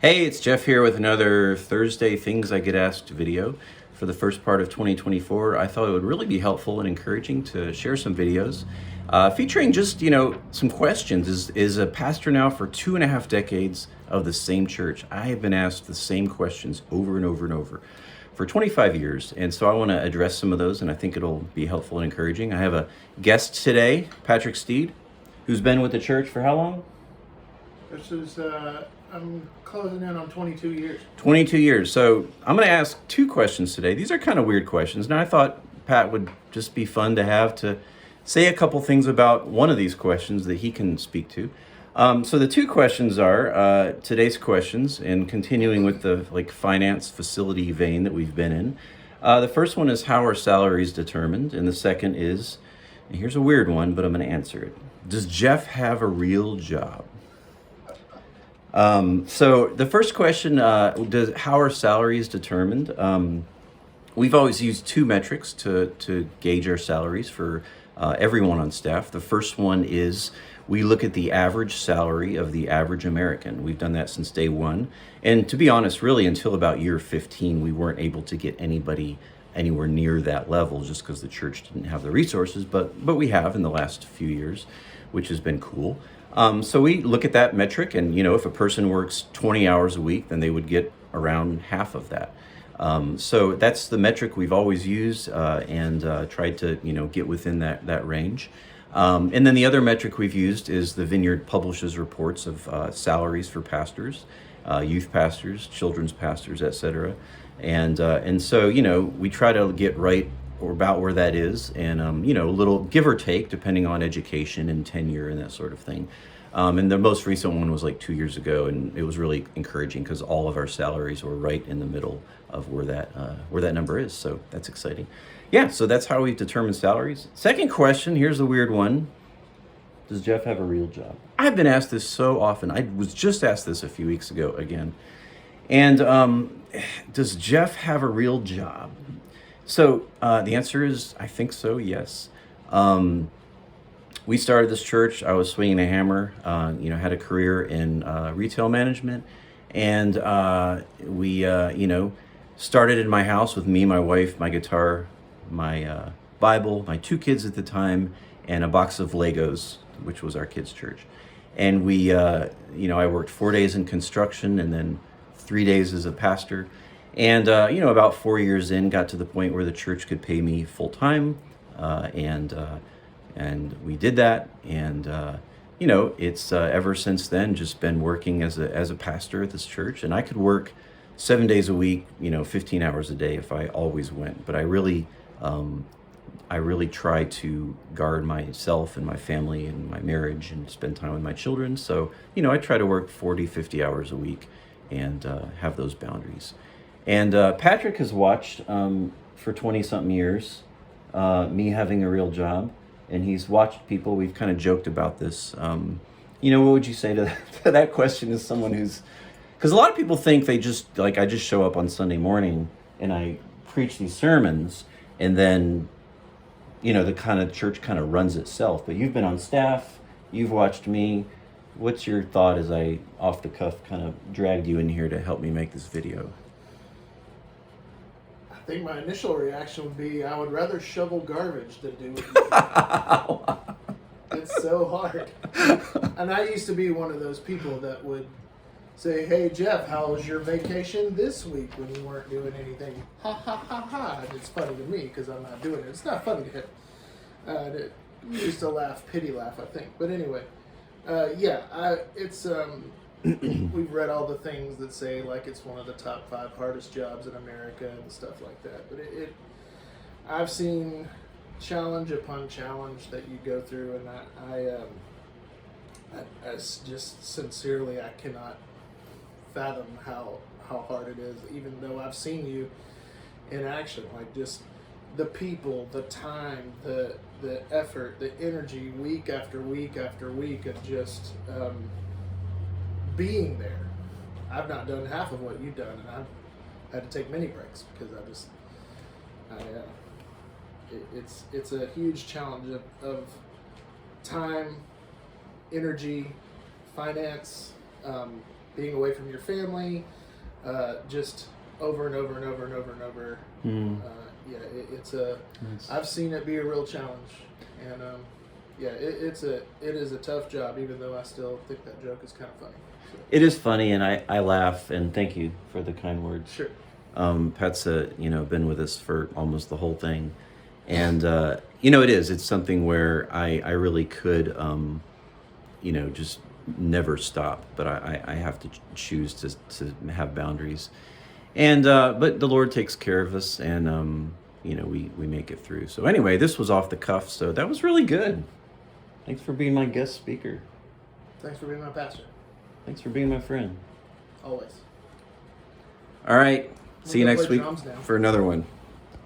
Hey, it's Jeff here with another Thursday Things I Get Asked video. For the first part of 2024, I thought it would really be helpful and encouraging to share some videos featuring just, some questions. Is a pastor now for 2.5 decades of the same church. I have been asked the same questions over and over and over for 25 years. And so I want to address some of those, and I think it'll be helpful and encouraging. I have a guest today, Patrick Steed, who's been with the church for how long? I'm closing in on 22 years. 22 years. So I'm going to ask two questions today. These are kind of weird questions. Now, I thought Pat would just be fun to have to say a couple things about one of these questions that he can speak to. So the two questions are today's questions, and continuing with the finance facility vein that we've been in. The first one is, how are salaries determined? And the second is, and here's a weird one, but I'm going to answer it. Does Jeff have a real job? So the first question, how are salaries determined? We've always used two metrics to gauge our salaries for everyone on staff. The first one is we look at the average salary of the average American. We've done that since day one. And to be honest, really until about year 15, we weren't able to get anybody anywhere near that level just because the church didn't have the resources, but we have in the last few years, which has been cool. So we look at that metric, and if a person works 20 hours a week, then they would get around half of that. So that's the metric we've always used and tried to get within that range. And then the other metric we've used is the Vineyard publishes reports of salaries for pastors, youth pastors, children's pastors, etc. And so we try to get right or about where that is, and a little give or take depending on education and tenure and that sort of thing. And the most recent one was like 2 years ago, and it was really encouraging because all of our salaries were right in the middle of where that number is. So that's exciting. Yeah, so that's how we determine salaries. Second question, here's the weird one. Does Jeff have a real job? I've been asked this so often. I was just asked this a few weeks ago again. And does Jeff have a real job? So the answer is, I think so, yes. We started this church. I was swinging a hammer, had a career in retail management. And we started in my house with me, my wife, my guitar, my Bible, my two kids at the time, and a box of Legos, which was our kids' church. And we, I worked 4 days in construction and then 3 days as a pastor. And, about 4 years in, got to the point where the church could pay me full time. And we did that. And, it's ever since then just been working as a pastor at this church. And I could work 7 days a week, 15 hours a day if I always went. But I really try to guard myself and my family and my marriage and spend time with my children. So, I try to work 40, 50 hours a week and have those boundaries. And Patrick has watched for 20-something years me having a real job, and he's watched people. We've kind of joked about this. What would you say to that question as someone who's... Because a lot of people think I just show up on Sunday morning and I preach these sermons, and then, the kind of church kind of runs itself. But you've been on staff, you've watched me. What's your thought as I, off the cuff, kind of dragged you in here to help me make this video? I think my initial reaction would be, I would rather shovel garbage than do it. It's so hard. And I used to be one of those people that would say, hey, Jeff, how was your vacation this week when you weren't doing anything? Ha, ha, ha, ha. And it's funny to me because I'm not doing it. It's not funny to him. We used to laugh, pity laugh, I think. But anyway, we've read all the things that say like it's one of the top 5 hardest jobs in America and stuff like that. But I've seen challenge upon challenge that you go through, and I just sincerely, I cannot fathom how hard it is, even though I've seen you in action, like just the people, the time, the effort, the energy, week after week after week of just being there. I've not done half of what you've done, and I've had to take many breaks because it's a huge challenge of time, energy, finance, being away from your family, just over and over and over and over and over. Yeah, I've seen it be a real challenge, and yeah, it is a tough job. Even though I still think that joke is kind of funny. So. It is funny, and I laugh, and thank you for the kind words. Sure. Pat's been with us for almost the whole thing, and it's something where I really could just never stop, but I have to choose to have boundaries, and but the Lord takes care of us, and we make it through. So anyway, this was off the cuff, so that was really good. Thanks for being my guest speaker. Thanks for being my pastor. Thanks for being my friend. Always. All right. See you We'll go next play week drums now. for another one.